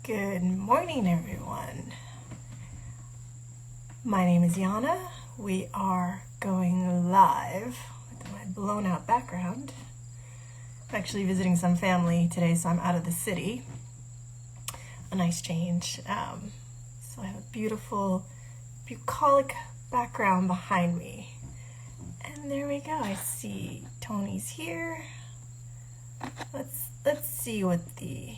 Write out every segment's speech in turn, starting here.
Good morning, everyone. My name is Yana. We are going live with my blown out background. I'm actually visiting some family today, so I'm out of the city. A nice change. So I have a beautiful, bucolic background behind me. And there we go. I see Tony's here. Let's see what the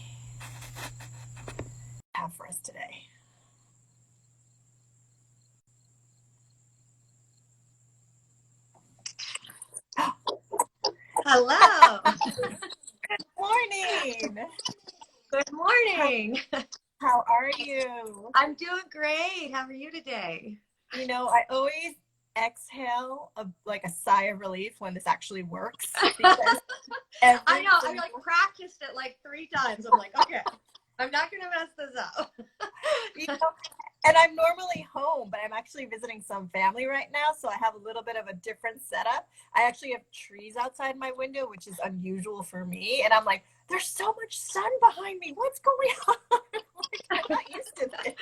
have for us today. Hello. Good morning. Good morning. How are you? I'm doing great. How are you today? I always exhale like a sigh of relief when this actually works because I know. I single, practiced it like 3 times. I'm like, okay, I'm not going to mess this up. you know, and I'm normally home, but I'm actually visiting some family right now, so I have a little bit of a different setup. I actually have trees outside my window, which is unusual for me, and I'm like, there's so much sun behind me. What's going on? I'm not used to this.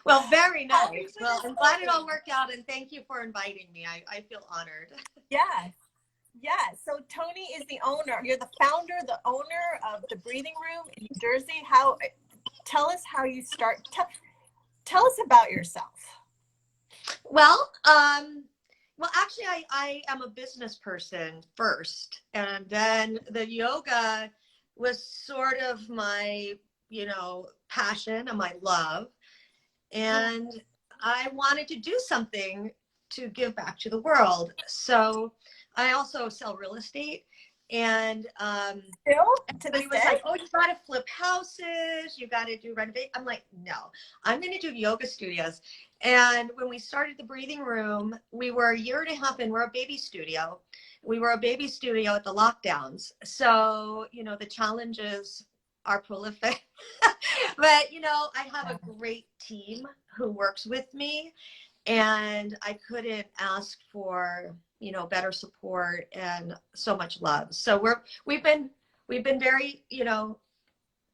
Well, very nice. Well, I'm glad it all worked out, and thank you for inviting me. I feel honored. Yeah. Yeah, so Toni is the owner. You're the founder, the owner of the Breathing Room in New Jersey. Tell us how you start. Tell us about yourself. Well, actually, I am a business person first, and then the yoga was sort of my, passion and my love. And I wanted to do something to give back to the world. So I also sell real estate. And Still to everybody this was day? like, oh, you got to flip houses. You got to do renovate. I'm like, no, I'm going to do yoga studios. And when we started the breathing room, we were a year and a half in. We're a baby studio. We were a baby studio at the lockdowns. So, the challenges are prolific. But, I have a great team who works with me, and I couldn't ask for, better support and so much love. So we've been very,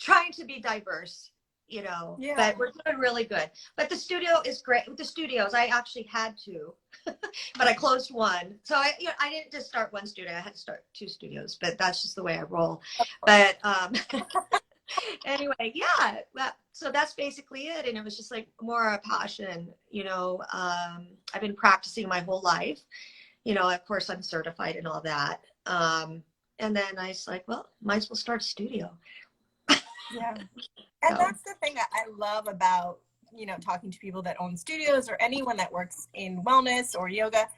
trying to be diverse, Yeah. but we're doing really good. But the studio is great. With the studios, I actually had to, but I closed one. So I didn't just start one studio. I had to start 2 studios, but that's just the way I roll. But anyway, yeah. So that's basically it. And it was just like more a passion, I've been practicing my whole life. Of course I'm certified and all that. And then I was like, well, might as well start a studio. Yeah. And that's the thing that I love about, talking to people that own studios or anyone that works in wellness or yoga.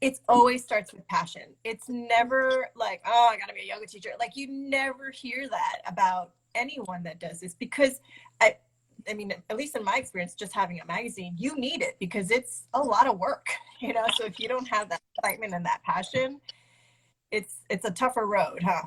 It always starts with passion. It's never like, oh, I got to be a yoga teacher. Like you never hear that about anyone that does this because I mean, at least in my experience, just having a magazine, you need it because it's a lot of work, So if you don't have that excitement and that passion, it's a tougher road, huh?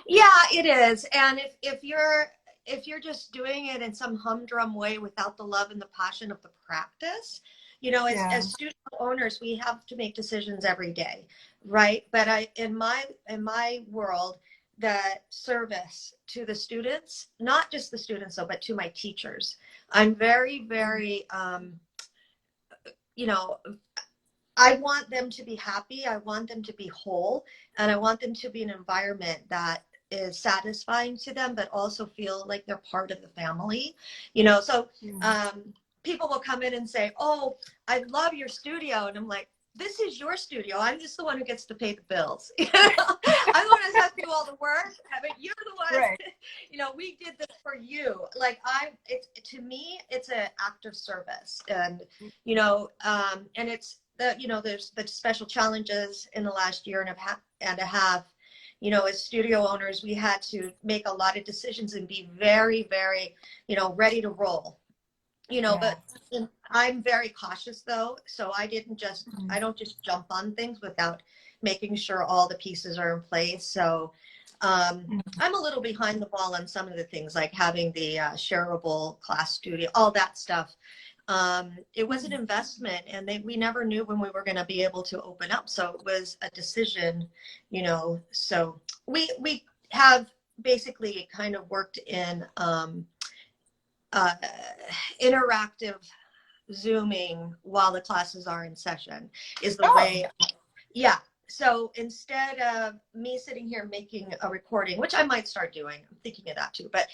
Yeah, it is. And if you're just doing it in some humdrum way without the love and the passion of the practice, as studio owners, we have to make decisions every day, right? But in my world, that service to the students, not just the students though, but to my teachers, I'm very, very, you know, I want them to be happy. I want them to be whole, and I want them to be an environment that is satisfying to them, but also feel like they're part of the family. So people will come in and say, "Oh, I love your studio," and I'm like, "This is your studio. I'm just the one who gets to pay the bills. I'm the one who has to do all the work, but you're the one. Right. We did this for you. Like to me, it's an act of service, and and it's there's the special challenges in the last year and a half. As studio owners, we had to make a lot of decisions and be very, very, ready to roll. But I'm very cautious though, so I don't just jump on things without making sure all the pieces are in place. So I'm a little behind the ball on some of the things, like having the shareable class studio, all that stuff. It was an investment, and we never knew when we were going to be able to open up. So it was a decision, so we have basically kind of worked in interactive Zooming while the classes are in session is the way. Yeah. So instead of me sitting here making a recording, which I might start doing, I'm thinking of that too, but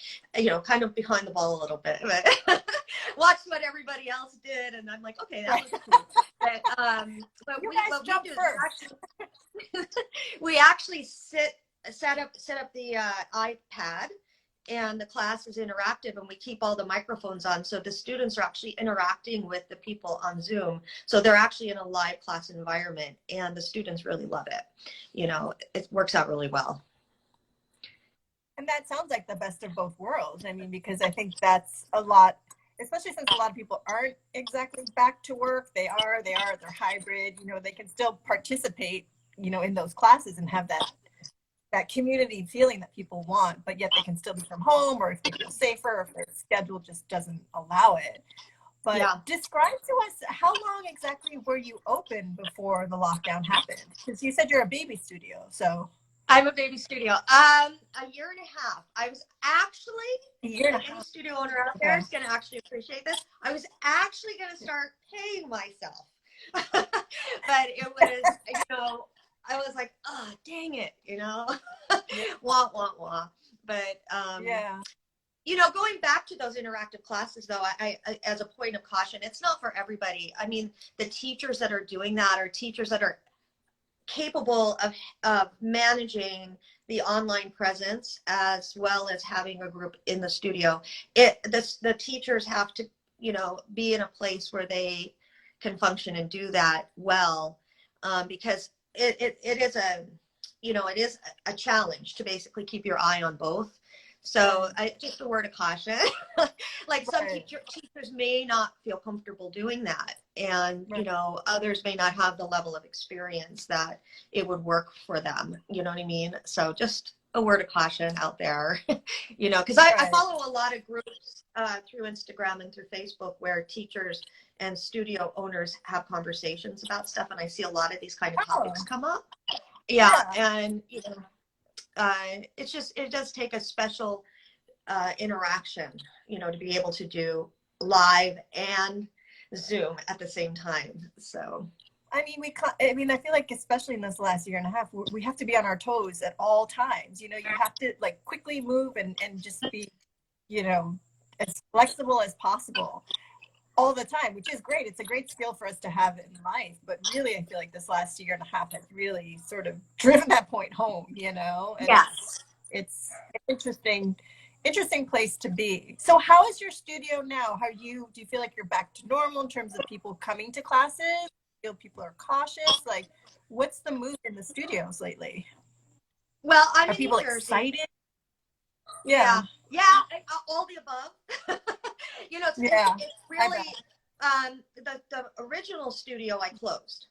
kind of behind the ball a little bit, but watch what everybody else did. And I'm like, okay, that was cool. But you we, guys what we jump do first. is we actually set up the iPad, and the class is interactive, and we keep all the microphones on, so the students are actually interacting with the people on Zoom, so they're actually in a live class environment, and the students really love it. It works out really well. And that sounds like the best of both worlds. I mean, because I think that's a lot, especially since a lot of people aren't exactly back to work. They're hybrid, they can still participate, in those classes and have that community feeling that people want, but yet they can still be from home, or if they feel safer, or if their schedule just doesn't allow it. But yeah. Describe to us, how long exactly were you open before the lockdown happened? Because you said you're a baby studio, so. I'm a baby studio. A year and a half. I was actually, any studio owner out there is going to actually appreciate this. I was actually going to start paying myself. But it was, I was like, oh, dang it, wah, wah, wah. But, going back to those interactive classes, though, I, as a point of caution, it's not for everybody. I mean, the teachers that are doing that are teachers that are capable of managing the online presence as well as having a group in the studio. The teachers have to, be in a place where they can function and do that well, because it is a challenge to basically keep your eye on both. So just a word of caution, like some teachers may not feel comfortable doing that. And, others may not have the level of experience that it would work for them. You know what I mean? So just a word of caution out there, because I follow a lot of groups through Instagram and through Facebook where teachers and studio owners have conversations about stuff. And I see a lot of these kind of topics come up. And, it does take a special interaction, to be able to do live and Zoom at the same time. So, I mean, I feel like especially in this last year and a half, we have to be on our toes at all times. You have to like quickly move and just be, as flexible as possible all the time, which is great. It's a great skill for us to have in life. But really, I feel like this last year and a half has really sort of driven that point home, And yes. It's an interesting place to be. So how is your studio now? Do you feel like you're back to normal in terms of people coming to classes? Do you feel people are cautious? Like, what's the mood in the studios lately? Well, are people excited? Yeah, all the above. It's really the original studio I closed.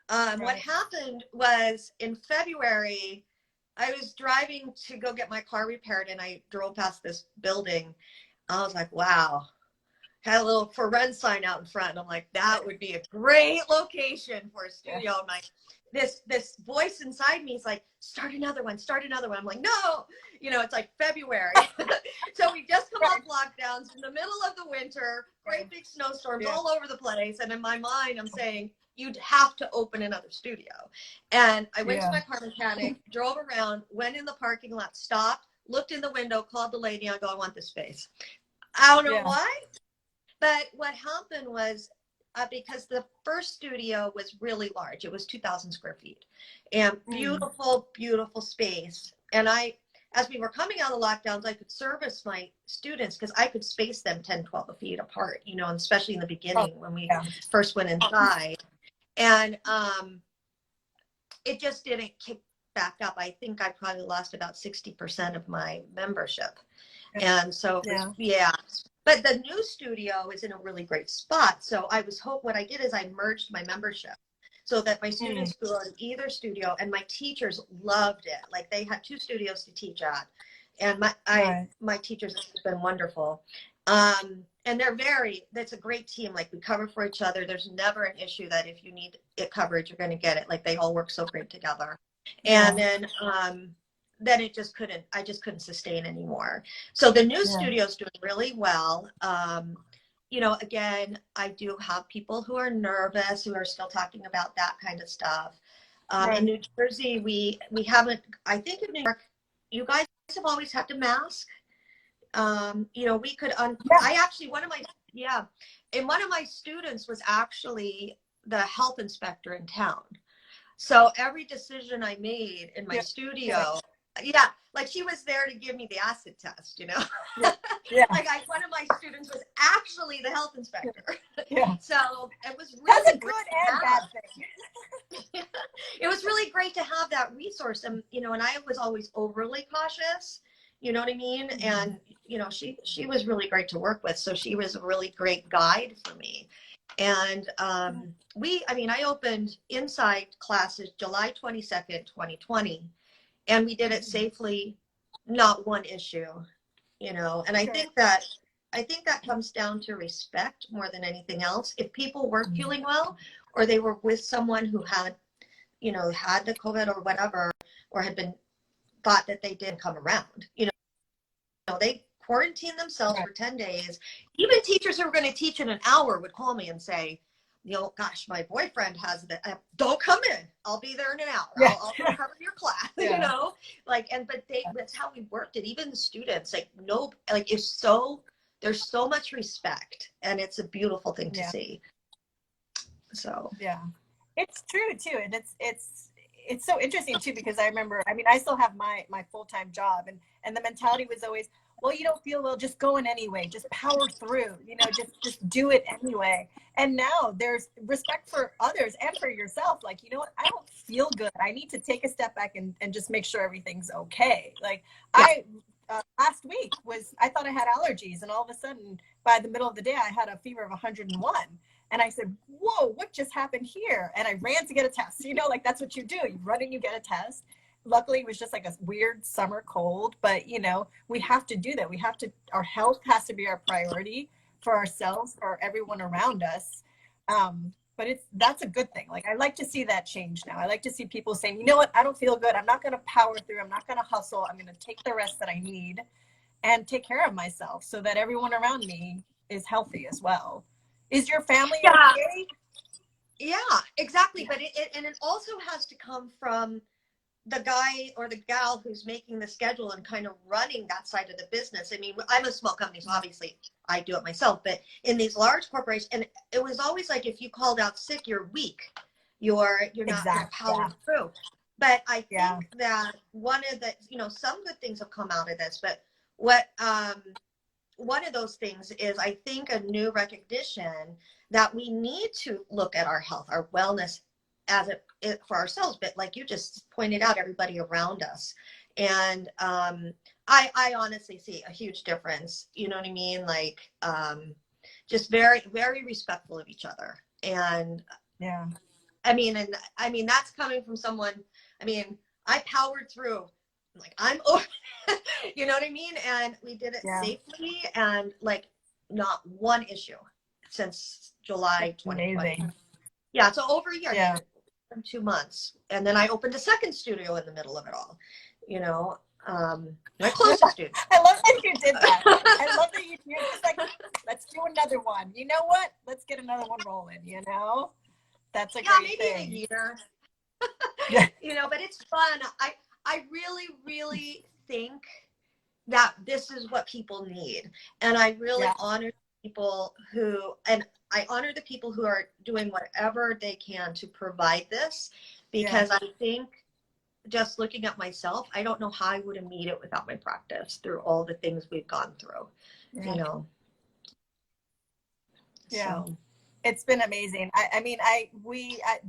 What happened was in February, I was driving to go get my car repaired, and I drove past this building. I was like, wow. Had a little for rent sign out in front. And I'm like, that would be a great location for a studio. I'm like, this voice inside me is like, start another one. I'm like, no, it's like February. So we just come off lockdowns in the middle of the winter, great big snowstorms all over the place. And in my mind, I'm saying, you'd have to open another studio. And I went to my car mechanic, drove around, went in the parking lot, stopped, looked in the window, called the lady. I go, I want this space. I don't know why. But what happened was, because the first studio was really large, it was 2,000 square feet, and beautiful, beautiful space. And as we were coming out of lockdowns, I could service my students because I could space them 10, 12 feet apart, and especially in the beginning when we first went inside. And it just didn't kick back up. I think I probably lost about 60% of my membership. And so, But the new studio is in a really great spot. So what I did is I merged my membership so that my students could go in either studio, and my teachers loved it. Like, they had 2 studios to teach at, and my teachers have been wonderful. And that's a great team. Like, we cover for each other. There's never an issue that if you need it coverage, you're going to get it. Like, they all work so great together. And then then I just couldn't sustain anymore. So the new studio's doing really well. You know, again, I do have people who are nervous, who are still talking about that kind of stuff. In New Jersey, we haven't, I think in New York, you guys have always had to mask. You know, we could, I actually, one of my students was actually the health inspector in town. So every decision I made in my studio, like she was there to give me the acid test, you know? Like one of my students was actually the health inspector. So it was really That's a good and bad thing. It was really great to have that resource. And, you know, and I was always overly cautious, you know what I mean? And, you know, she was really great to work with. So she was a really great guide for me. And I opened inside classes July 22nd, 2020, and we did it safely, not one issue, you know. And I think that comes down to respect more than anything else. If people weren't feeling well, or they were with someone who had, you know, had the COVID or whatever, or had been thought that they didn't come around, you know, they quarantine themselves for 10 days. Even teachers who were going to teach in an hour would call me and say, you know, gosh, my boyfriend has the, don't come in. I'll be there in an hour. I'll cover your class, you know, like, but that's how we worked it. Even the students, like, no, like, there's so much respect, and it's a beautiful thing to see. So, it's true too. And it's so interesting too, because I remember, I mean, I still have my full-time job, and the mentality was always, well, you don't feel well, just go in anyway, just power through, you know, just do it anyway. And now there's respect for others and for yourself. Like, you know what, I don't feel good. I need to take a step back and just make sure everything's okay. Like last week I thought I had allergies, and all of a sudden by the middle of the day, I had a fever of 101. And I said, whoa, what just happened here? And I ran to get a test. You know, like, that's what you do. You run and you get a test. Luckily, it was just like a weird summer cold, but, you know, we have to do that. Our health has to be our priority for ourselves, for everyone around us. But that's a good thing. Like, I like to see that change now. I like to see people saying, you know what, I don't feel good. I'm not going to power through. I'm not going to hustle. I'm going to take the rest that I need and take care of myself so that everyone around me is healthy as well. Is your family okay? Yeah, exactly. But it also has to come from the guy or the gal who's making the schedule and kind of running that side of the business. I mean, I'm a small company, so obviously I do it myself, but in these large corporations, and it was always like, if you called out sick, you're weak. You're not going to power through. But I think that one of the, you know, some good things have come out of this, but one of those things is, I think, a new recognition that we need to look at our health, our wellness as it for ourselves, but like you just pointed out, everybody around us. And I honestly see a huge difference, you know what I mean? Like, just very, very respectful of each other. And I mean, that's coming from someone, I mean, I powered through, like, I'm over, you know what I mean? And we did it safely, and like, not one issue since July 2020. Yeah, so over a year, 2 months. And then I opened a second studio in the middle of it all, you know. I closed the studio. I love that you did that. I love that you're just like, let's do another one. You know what? Let's get another one rolling, you know? That's a great thing. Maybe in a year. You know, but it's fun. I really, really think that this is what people need. And I really honor people I honor the people who are doing whatever they can to provide this, because I think, just looking at myself, I don't know how I would have made it without my practice through all the things we've gone through, you know? Yeah. So. It's been amazing. I mean,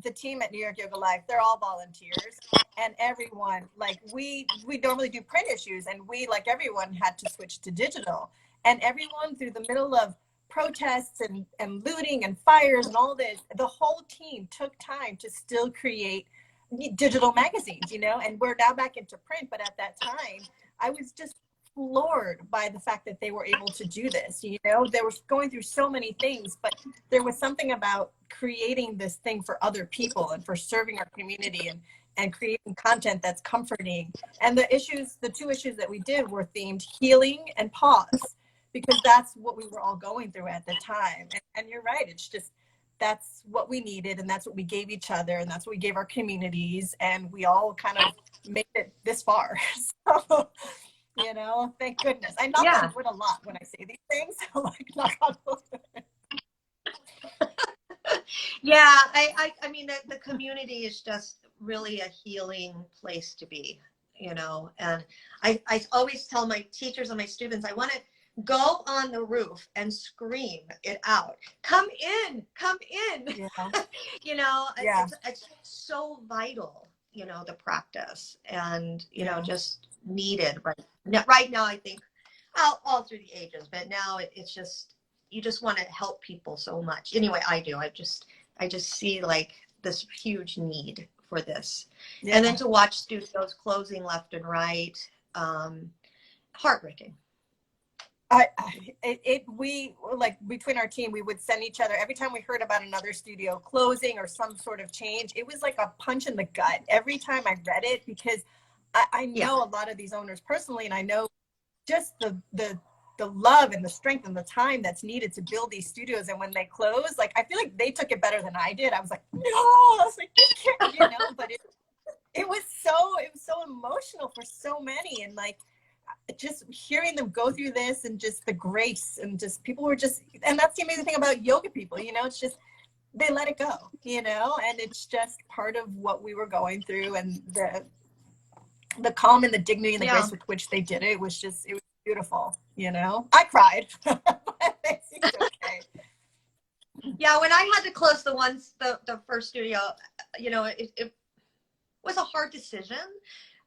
the team at New York Yoga Life, they're all volunteers, and everyone, like, we normally do print issues, and we, like everyone, had to switch to digital. And everyone, through the middle of protests and looting and fires and all this, the whole team took time to still create digital magazines, you know, and we're now back into print. But at that time, I was just floored by the fact that they were able to do this. You know, they were going through so many things, but there was something about creating this thing for other people and for serving our community. and creating content that's comforting. And the two issues that we did were themed healing and pause, because that's what we were all going through at the time. And you're right, it's just, that's what we needed, and that's what we gave each other, and that's what we gave our communities, and we all kind of made it this far. So, you know, thank goodness. I knock on wood a lot when I say these things. Like, knock on wood. Yeah, I mean, the community is just really a healing place to be, you know. And I always tell my teachers and my students, I want to go on the roof and scream it out. Come in, come in. Yeah. You know, it's so vital, you know, the practice, and, you know, just needed right now, I think, all through the ages, but now it's just, you just want to help people so much. Anyway, I do. I just see like this huge need for this. Yeah. And then to watch studios closing left and right, heartbreaking. We like, between our team, we would send each other, every time we heard about another studio closing or some sort of change, it was like a punch in the gut every time I read it, because I know a lot of these owners personally, and I know just the love and the strength and the time that's needed to build these studios. And when they close, like, I feel like they took it better than I did. I was like, no, I was like, you can't, you know. But it was so emotional for so many, and like, just hearing them go through this, and just the grace, and just people were just, and that's the amazing thing about yoga people, you know, it's just, they let it go, you know, and it's just part of what we were going through, and the calm and the dignity and the grace with which they did it was beautiful, you know. I cried. But it seems okay. Yeah, when I had to close the first studio, you know, it was a hard decision,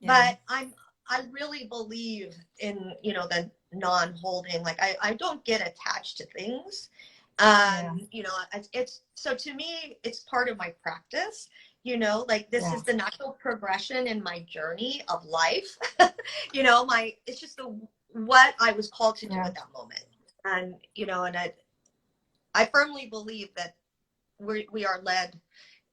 but I really believe in, you know, the non-holding. Like, I don't get attached to things. You know, it's so, to me, it's part of my practice, you know, like, this is the natural progression in my journey of life. You know, it's just what I was called to do at that moment. And, you know, and I firmly believe that we are led,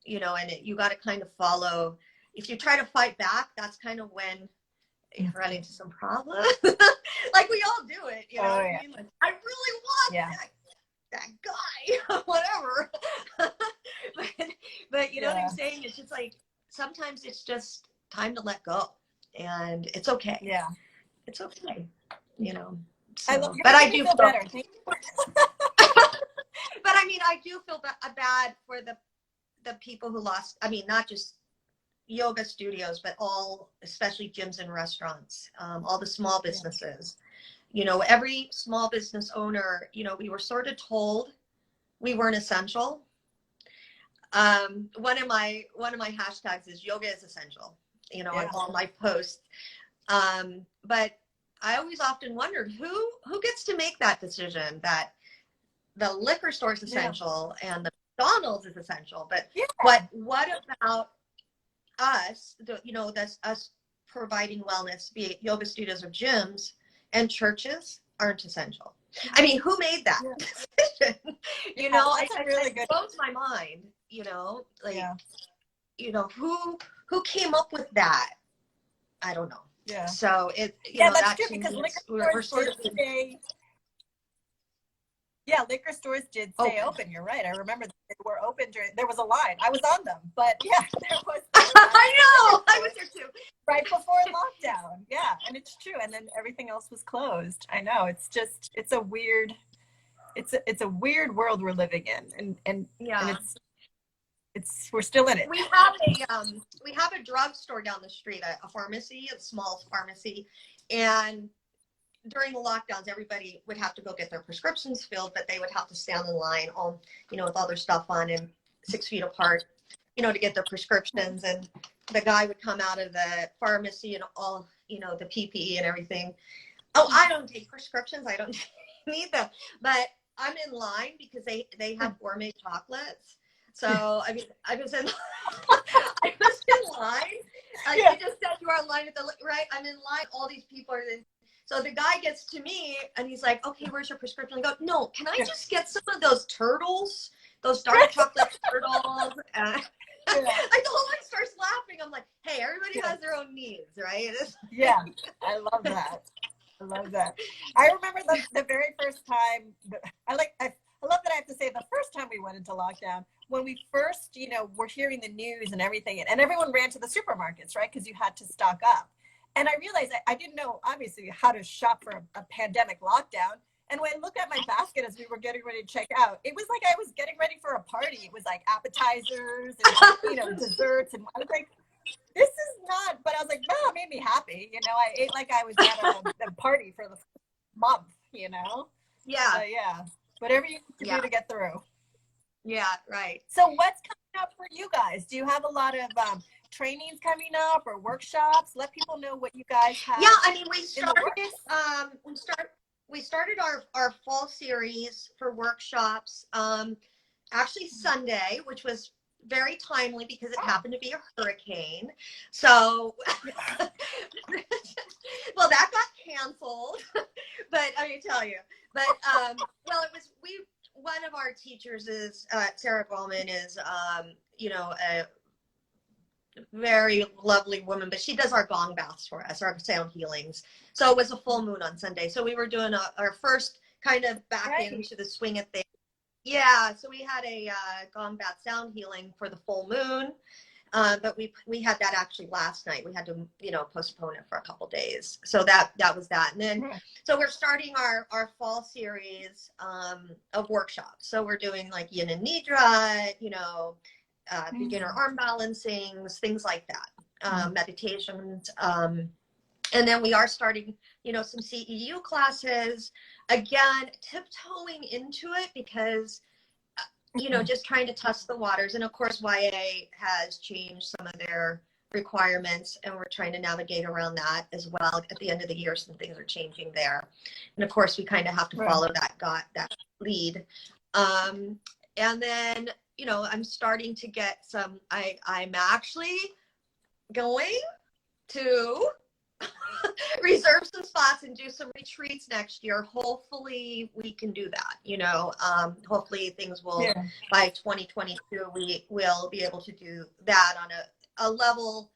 you know, and you got to kind of follow. If you try to fight back, that's kind of when you run into some problems. Like, we all do it, you know what I mean? Like, I really want that guy, whatever. but you know what I'm saying? It's just like, sometimes it's just time to let go, and it's okay. Yeah, it's okay, you know. So, but I do feel better. But I mean, I do feel bad for the people who lost. I mean, not just yoga studios, but especially gyms and restaurants, all the small businesses. You know, every small business owner, you know, we were sort of told we weren't essential. One of my hashtags is yoga is essential, you know, on all my posts. But I always often wondered who gets to make that decision, that the liquor store is essential and the McDonald's is essential. But what about us, you know, that's us providing wellness, be it yoga studios or gyms, and churches aren't essential? I mean, who made that decision? You know, it blows my mind, you know, like, you know, who came up with that? I don't know. Yeah. So you know, that's true, because we're sort of liquor stores did stay open. You're right. I remember they were open there was a line. I was on them, but there was I know. I was there too. Right before lockdown. Yeah, and it's true. And then everything else was closed. I know. It's a weird world we're living in, and we're still in it. We have a drugstore down the street, a pharmacy, a small pharmacy, and during the lockdowns, everybody would have to go get their prescriptions filled, but they would have to stand in line, you know, with all their stuff on and 6 feet apart, you know, to get their prescriptions. And the guy would come out of the pharmacy and all, you know, the PPE and everything. Oh, I don't take prescriptions. I don't need them. But I'm in line because they have gourmet chocolates. So, I mean, I was in line. You just said you were in line right? I'm in line. All these people are in. So the guy gets to me and he's like, okay, where's your prescription? I go, no, can I just get some of those turtles, those dark chocolate turtles? the whole one starts laughing. I'm like, hey, everybody has their own needs, right? Yeah, I love that. I love that. I remember the very first time. I love that I have to say the first time we went into lockdown, when we first, were hearing the news and everything, and everyone ran to the supermarkets, right? Because you had to stock up. And I realized I didn't know, obviously, how to shop for a pandemic lockdown. And when I looked at my basket as we were getting ready to check out, it was like I was getting ready for a party. It was like appetizers and, desserts. And I was like, this is not, but I was like, wow, it made me happy. I ate like I was at a party for the month. Yeah. So, yeah, whatever you can do to get through. Yeah, right. So what's coming up for you guys? Do you have a lot of trainings coming up or workshops? Let people know what you guys have. Yeah, I mean, we started our fall series for workshops actually Sunday, which was very timely because it happened to be a hurricane. So, well, that got canceled. But I mean, tell you, but well, one of our teachers is Sarah Bowman is a very lovely woman, but she does our gong baths for us, our sound healings. So it was a full moon on Sunday, so we were doing our first kind of back into the swing of things. Yeah, so we had a gong bath sound healing for the full moon, but we had that actually last night. We had to postpone it for a couple days, so that was that. And then so we're starting our fall series of workshops. So we're doing like yin and nidra, beginner arm balancings, things like that, meditations. And then we are starting, some CEU classes, again, tiptoeing into it because, just trying to test the waters. And of course, YA has changed some of their requirements, and we're trying to navigate around that as well. At the end of the year, some things are changing there. And of course, we kind of have to follow that lead. And then, I'm starting to get I'm actually going to reserve some spots and do some retreats next year. Hopefully we can do that. Hopefully things will by 2022 we will be able to do that on a level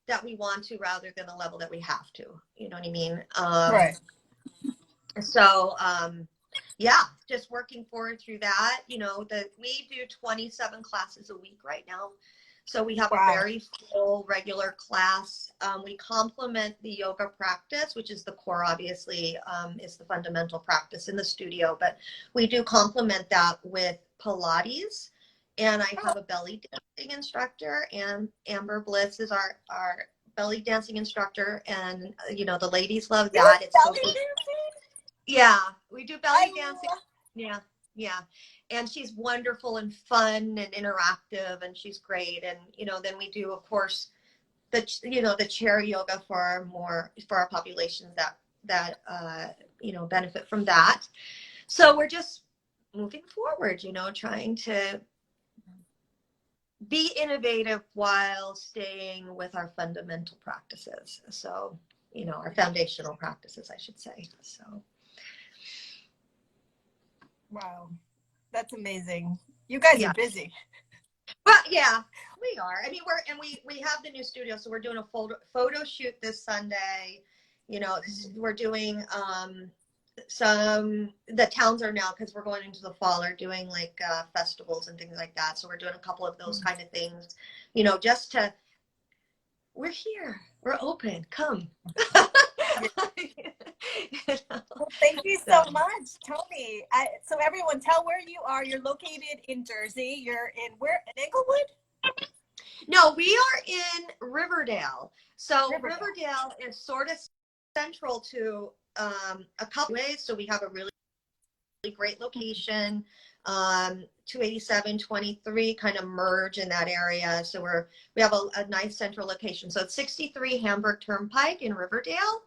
that we want to rather than a level that we have to. You know what I mean? Right. So yeah, just working forward through that. We do 27 classes a week right now. So we have a very full regular class. We complement the yoga practice, which is the core, obviously, is the fundamental practice in the studio. But we do complement that with Pilates. And I have a belly dancing instructor, and Amber Bliss is our belly dancing instructor. And, the ladies love that. It's belly dancing? Yeah, we do belly dancing. Yeah. And she's wonderful and fun and interactive, and she's great. And, then we do, of course, the chair yoga for our populations that benefit from that. So we're just moving forward, trying to be innovative while staying with our fundamental practices. So, our foundational practices, I should say. So. Wow. That's amazing. You guys are busy. Well, yeah, we are. I mean, we have the new studio, so we're doing a photo shoot this Sunday. We're doing the towns are now, because we're going into the fall, are doing like festivals and things like that. So we're doing a couple of those kind of things, just to, we're here, we're open, come. Well, thank you so much, Toni. So everyone, tell where you are. You're located in Jersey. You're in Englewood? No, we are in Riverdale. So Riverdale is sort of central to a couple ways. So we have a really, really great location. 287, 23 kind of merge in that area. So we have a nice central location. So it's 63 Hamburg Turnpike in Riverdale.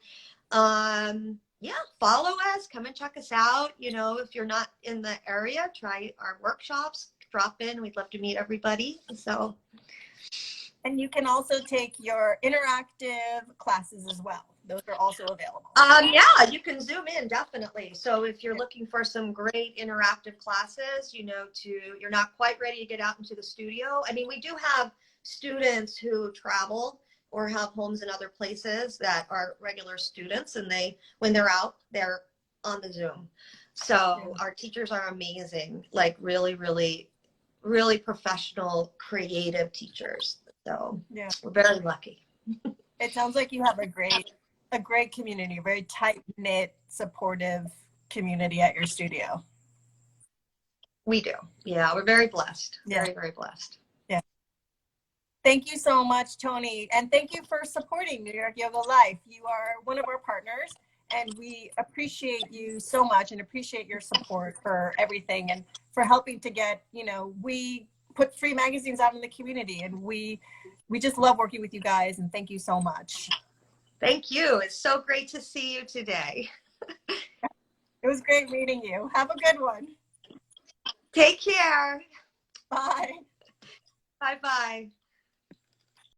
Yeah, follow us, come and check us out. If you're not in the area, try our workshops, drop in. We'd love to meet everybody. So. And you can also take your interactive classes as well. Those are also available. Yeah, you can Zoom in, definitely. So if you're looking for some great interactive classes, you're not quite ready to get out into the studio. I mean, we do have students who travel or have homes in other places that are regular students, and when they're out, they're on the Zoom. So our teachers are amazing, like really, really, really professional, creative teachers. So we're very lucky. It sounds like you have a great community, a very tight-knit, supportive community at your studio. We do. Yeah, we're very blessed. Very, very blessed. Yeah. Thank you so much, Toni. And thank you for supporting New York Yoga Life. You are one of our partners, and we appreciate you so much and appreciate your support for everything and for helping to get, we put free magazines out in the community, and we just love working with you guys, and thank you so much. Thank you. It's so great to see you today. It was great meeting you. Have a good one. Take care. Bye. Bye-bye.